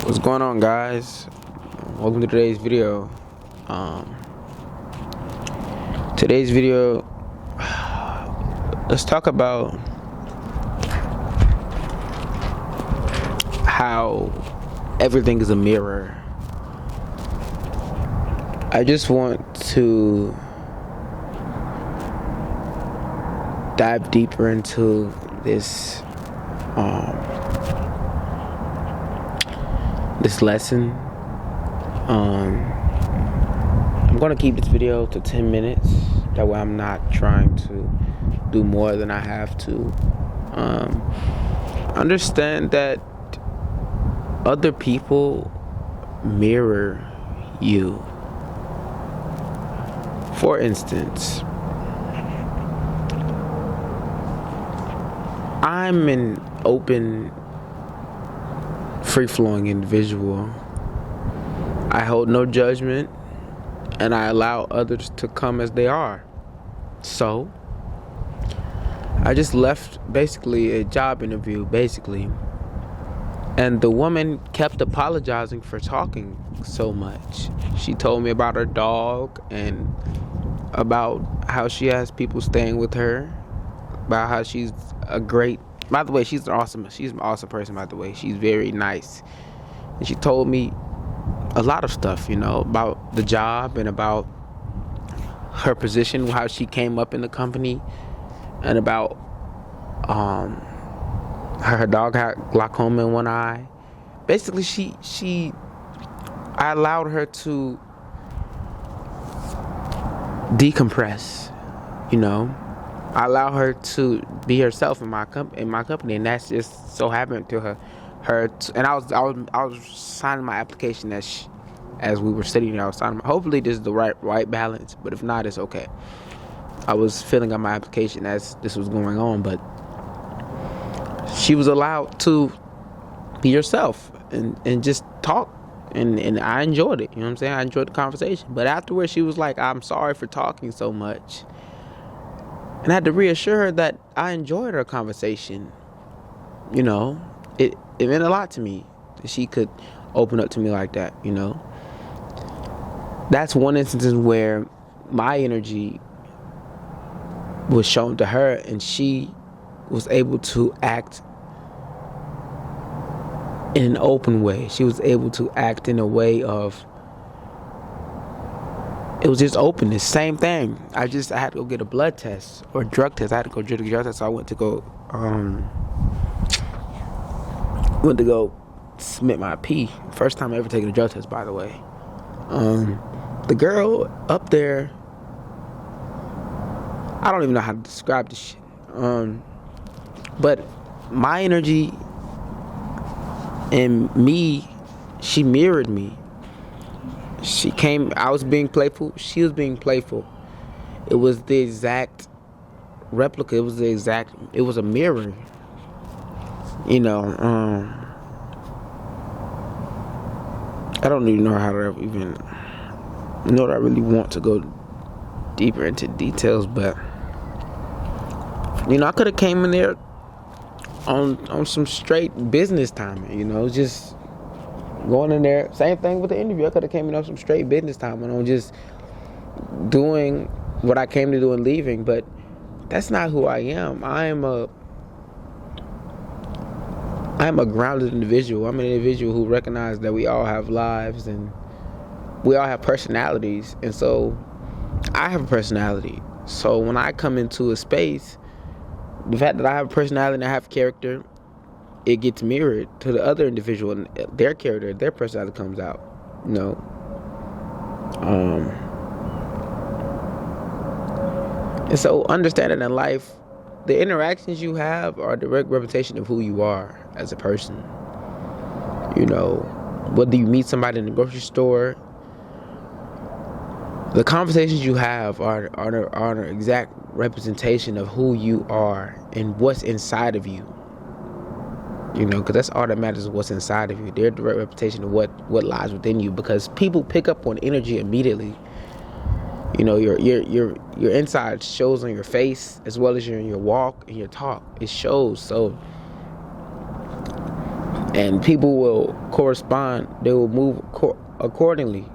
What's going on, guys? Welcome to today's video. Today's video, let's talk about how everything is a mirror. I just want to dive deeper into this lesson. I'm going to keep this video to 10 minutes. That way I'm not trying to do more than I have to. Understand that other people mirror you. For instance, I'm an open, free-flowing individual. I hold no judgment, and I allow others to come as they are. So, I just left basically a job interview, and the woman kept apologizing for talking so much. She told me about her dog and about how she has people staying with her, about how she's a great, by the way, she's an awesome person, by the way. She's very nice. And she told me a lot of stuff, about the job and about her position, how she came up in the company, and about her dog had glaucoma in one eye. Basically, I allowed her to decompress, I allow her to be herself in my company, and that's just so happened to her. And I was signing my application as we were sitting there. I was signing. Hopefully, this is the right balance, but if not, it's okay. I was filling out my application as this was going on, but she was allowed to be herself and just talk, and I enjoyed it. You know what I'm saying? I enjoyed the conversation, but afterwards, she was like, "I'm sorry for talking so much." And I had to reassure her that I enjoyed our conversation. It meant a lot to me that she could open up to me like that, That's one instance where my energy was shown to her, and she was able to act in an open way. She was able to act in a way of, it was just openness. Same thing. I had to go get a blood test or drug test. I had to go get a drug test. So I went to go submit my pee. First time I ever taken a drug test, by the way. The girl up there, I don't even know how to describe this shit. But my energy and me, she mirrored me. I was being playful. She was being playful. It was the exact replica. It was a mirror. I don't even know how to even, I really want to go deeper into details, but, I could have came in there on some straight business timing, just going in there. Same thing with the interview. I could have came in on some straight business time and I'm just doing what I came to do and leaving. But that's not who I am. I am a grounded individual. I'm an individual who recognizes that we all have lives and we all have personalities. And so I have a personality. So when I come into a space, the fact that I have a personality and I have character, it gets mirrored to the other individual, and their character, their personality comes out, And so understanding in life, the interactions you have are a direct representation of who you are as a person. Whether you meet somebody in the grocery store, the conversations you have are an exact representation of who you are and what's inside of you. Because that's all that matters, is what's inside of you. They're a direct representation of what lies within you, because people pick up on energy immediately. Your inside shows on your face as well as your walk and your talk. It shows. So and people will correspond. They will move accordingly.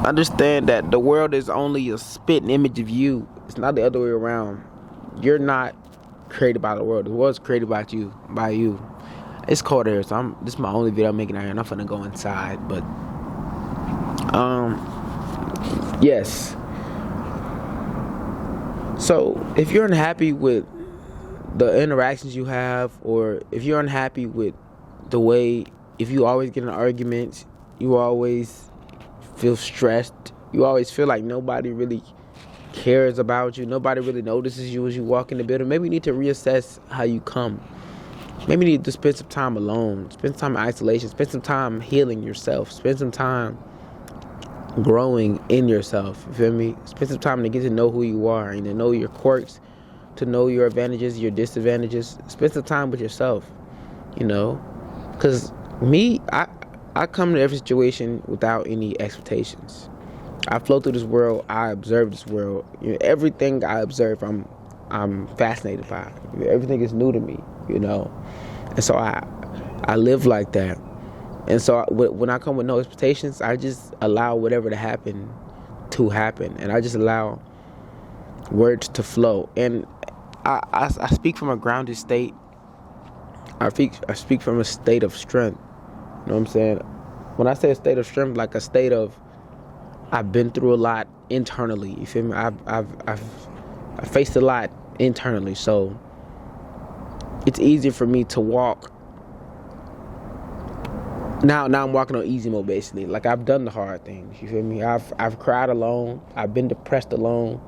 Understand that the world is only a spitting image of you. It's not the other way around. You're not created by the world. The world's created by you. It's cold here, so this is my only video I'm making out here, and I'm finna go inside. But yes. So if you're unhappy with the interactions you have, or if you're unhappy with the way, if you always get in arguments, you always feel stressed, you always feel like nobody really cares about you, nobody really notices you as you walk in the building, maybe you need to reassess how you come. Maybe you need to spend some time alone, spend some time in isolation, spend some time healing yourself, spend some time growing in yourself, you feel me? Spend some time to get to know who you are and to know your quirks, to know your advantages, your disadvantages. Spend some time with yourself, you know? Because me, I come to every situation without any expectations. I flow through this world, I observe this world. You know, everything I observe, I'm fascinated by. Everything is new to me, you know? And so I live like that. And so when I come with no expectations, I just allow whatever to happen. And I just allow words to flow. And I speak from a grounded state. I speak from a state of strength. You know what I'm saying? When I say a state of strength, like a state of, I've been through a lot internally. You feel me? I've faced a lot internally. So it's easier for me to walk. Now I'm walking on easy mode, basically. Like, I've done the hard things. You feel me? I've cried alone. I've been depressed alone.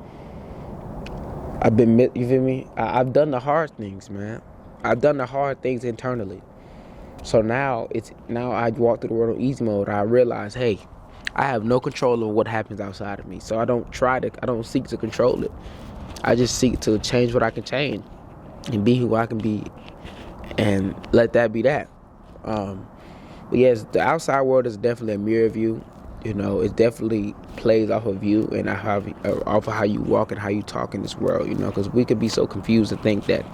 You feel me? I've done the hard things, man. I've done the hard things internally. So now I walk through the world on easy mode. I realize, hey, I have no control over what happens outside of me. So I don't seek to control it. I just seek to change what I can change and be who I can be, and let that be that. But yes, the outside world is definitely a mirror of you. You know, it definitely plays off of you and off of how you walk and how you talk in this world, you know, because we could be so confused and think that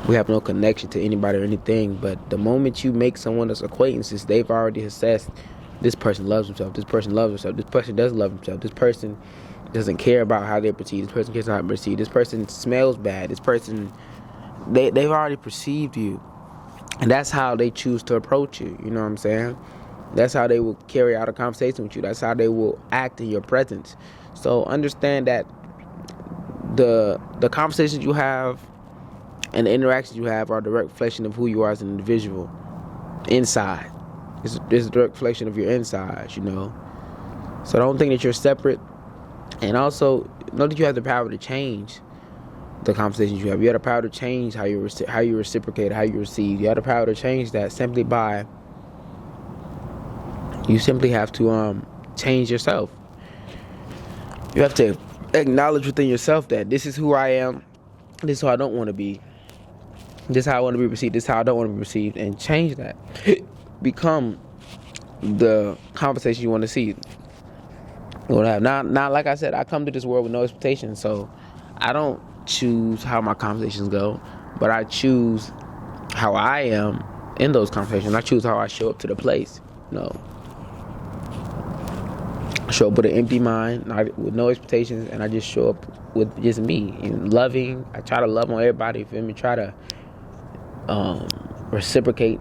we have no connection to anybody or anything. But the moment you make someone as acquaintances, they've already assessed, this person loves himself, this person loves herself, this person doesn't love himself, this person doesn't care about how they're perceived, this person cares about how they're perceived, this person smells bad, this person, they've already perceived you. And that's how they choose to approach you, you know what I'm saying? That's how they will carry out a conversation with you. That's how they will act in your presence. So understand that the conversations you have and the interactions you have are a direct reflection of who you are as an individual inside. It's a direct reflection of your insides, you know? So don't think that you're separate. And also, know that you have the power to change the conversations you have. You have the power to change how you reciprocate, how you receive. You have the power to change that simply by, you simply have to change yourself. You have to acknowledge within yourself that this is who I am, this is who I don't want to be, this is how I want to be received, this is how I don't want to be received, and change that. Become the conversation you want to see. You want to have. Now, like I said, I come to this world with no expectations, so I don't choose how my conversations go, but I choose how I am in those conversations. I choose how I show up to the place. No. I show up with an empty mind, with no expectations, and I just show up with just me and loving. I try to love on everybody, you feel me? Try to reciprocate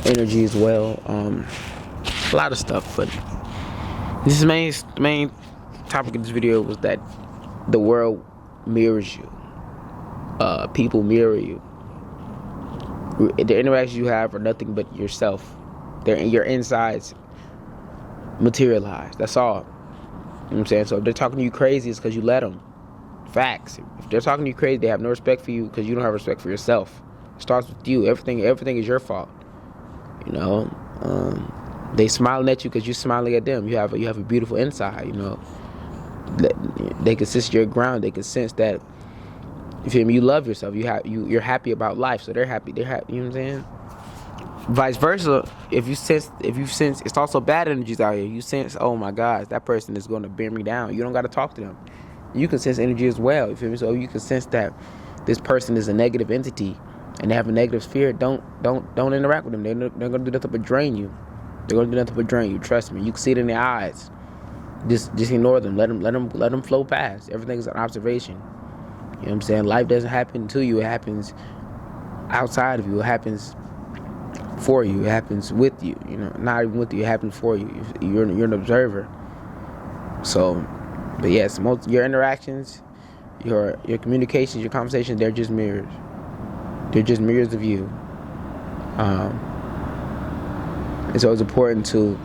energy as well. A lot of stuff, but this is the main topic of this video was that the world mirrors you. People mirror you. The interactions you have are nothing but yourself. They're in your insides materialize. That's all. You know what I'm saying? So if they're talking to you crazy, it's because you let them. Facts. If they're talking to you crazy, they have no respect for you because you don't have respect for yourself. It starts with you. Everything is your fault. You know, they smiling at you because you're smiling at them. You have a beautiful inside. You know, they can sense your ground. They can sense that. You feel me? You love yourself. You're happy about life, so they're happy. They're happy. You know what I'm saying? Vice versa. If you sense, it's also bad energies out here. You sense, oh my gosh, that person is going to bear me down. You don't got to talk to them. You can sense energy as well. You feel me? So you can sense that this person is a negative entity. and they have a negative spirit, don't interact with them. They're gonna do nothing but drain you. They're gonna do nothing but drain you. Trust me. You can see it in their eyes. Just ignore them. Let them flow past. Everything's an observation. You know what I'm saying? Life doesn't happen to you. It happens outside of you. It happens for you. It happens with you. You know, not even with you. It happens for you. You're an observer. So, but yes, your interactions, your communications, your conversations, they're just mirrors. They're just mirrors of you. And so it's important to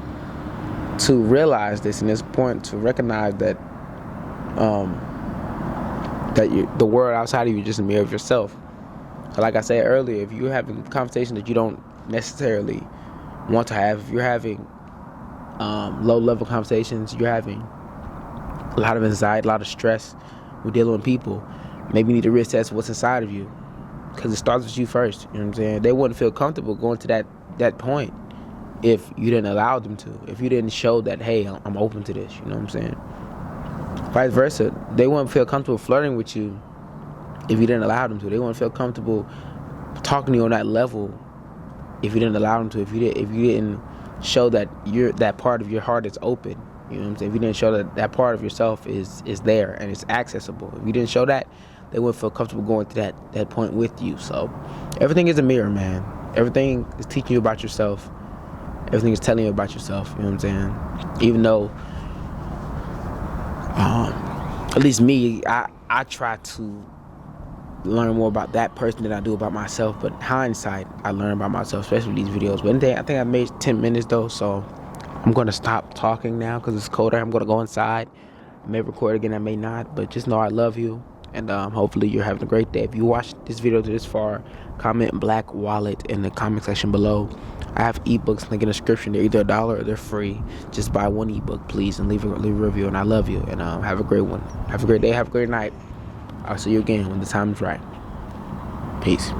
realize this, and it's important to recognize that the world outside of you is just a mirror of yourself. So like I said earlier, if you're having a conversation that you don't necessarily want to have, if you're having low-level conversations, you're having a lot of anxiety, a lot of stress with dealing with people, maybe you need to reassess what's inside of you, because it starts with you first. You know what I'm saying? They wouldn't feel comfortable going to that point if you didn't allow them to, if you didn't show that, hey, I'm open to this. You know what I'm saying? Vice versa, they wouldn't feel comfortable flirting with you if you didn't allow them to. They wouldn't feel comfortable talking to you on that level if you didn't allow them to. If you didn't show that that part of your heart is open. You know what I'm saying? If you didn't show that part of yourself is there and it's accessible. If you didn't show that, they wouldn't feel comfortable going to that point with you. So everything is a mirror, man. Everything is teaching you about yourself. Everything is telling you about yourself. You know what I'm saying? Even though, at least me, I try to learn more about that person than I do about myself. But hindsight, I learn about myself, especially with these videos. But I think I made 10 minutes though, so I'm going to stop talking now because it's colder. I'm going to go inside. I may record again, I may not. But just know I love you. And hopefully you're having a great day. If you watched this video to this far, comment Black Wallet in the comment section below. I have ebooks link in the description. They're either $1 or they're free. Just buy one ebook, please, and leave a review. And I love you. And have a great one. Have a great day. Have a great night. I'll see you again when the time is right. Peace.